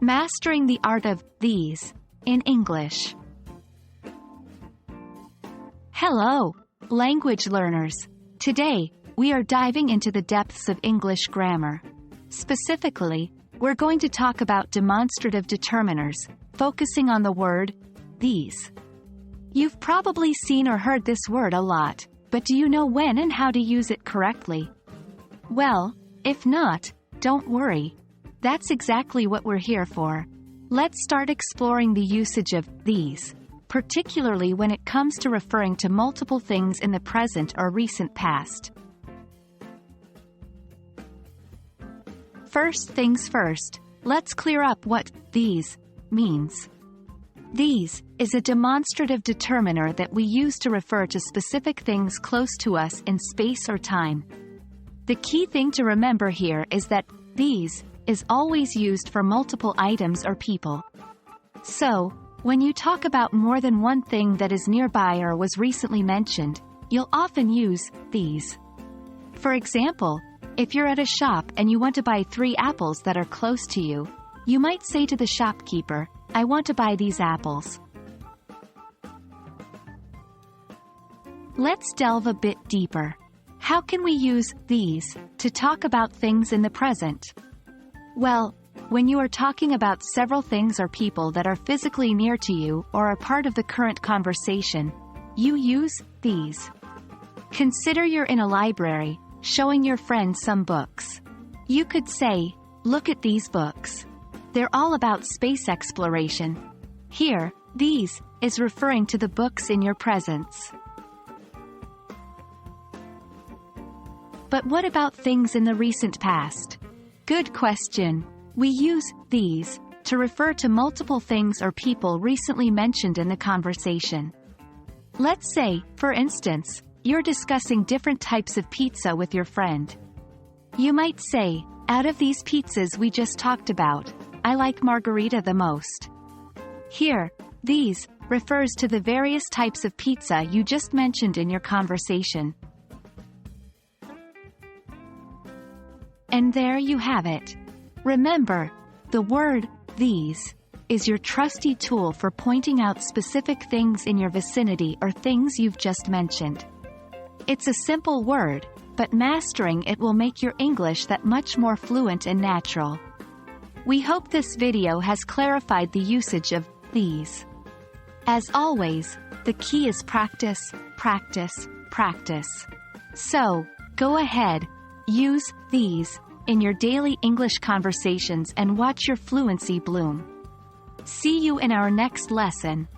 Mastering the art of these in English. Hello, language learners. Today, we are diving into the depths of English grammar. Specifically, we're going to talk about demonstrative determiners, focusing on the word these. You've probably seen or heard this word a lot, but do you know when and how to use it correctly? Well, if not, don't worry. That's exactly what we're here for. Let's start exploring the usage of these, particularly when it comes to referring to multiple things in the present or recent past. First things first, let's clear up what these means. These is a demonstrative determiner that we use to refer to specific things close to us in space or time. The key thing to remember here is that these is always used for multiple items or people. So, when you talk about more than one thing that is nearby or was recently mentioned, you'll often use these. For example, if you're at a shop and you want to buy 3 apples that are close to you, you might say to the shopkeeper, "I want to buy these apples." Let's delve a bit deeper. How can we use these to talk about things in the present? Well, when you are talking about several things or people that are physically near to you or are part of the current conversation, you use these. Consider you're in a library, showing your friend some books. You could say, "Look at these books. They're all about space exploration." Here, these is referring to the books in your presence. But what about things in the recent past? Good question. We use these to refer to multiple things or people recently mentioned in the conversation. Let's say, for instance, you're discussing different types of pizza with your friend. You might say, "Out of these pizzas we just talked about, I like margarita the most." Here, these refers to the various types of pizza you just mentioned in your conversation. And there you have it. Remember, the word these is your trusty tool for pointing out specific things in your vicinity or things you've just mentioned. It's a simple word, but mastering it will make your English that much more fluent and natural. We hope this video has clarified the usage of these. As always, the key is practice, practice, practice. So, go ahead, use these in your daily English conversations and watch your fluency bloom. See you in our next lesson.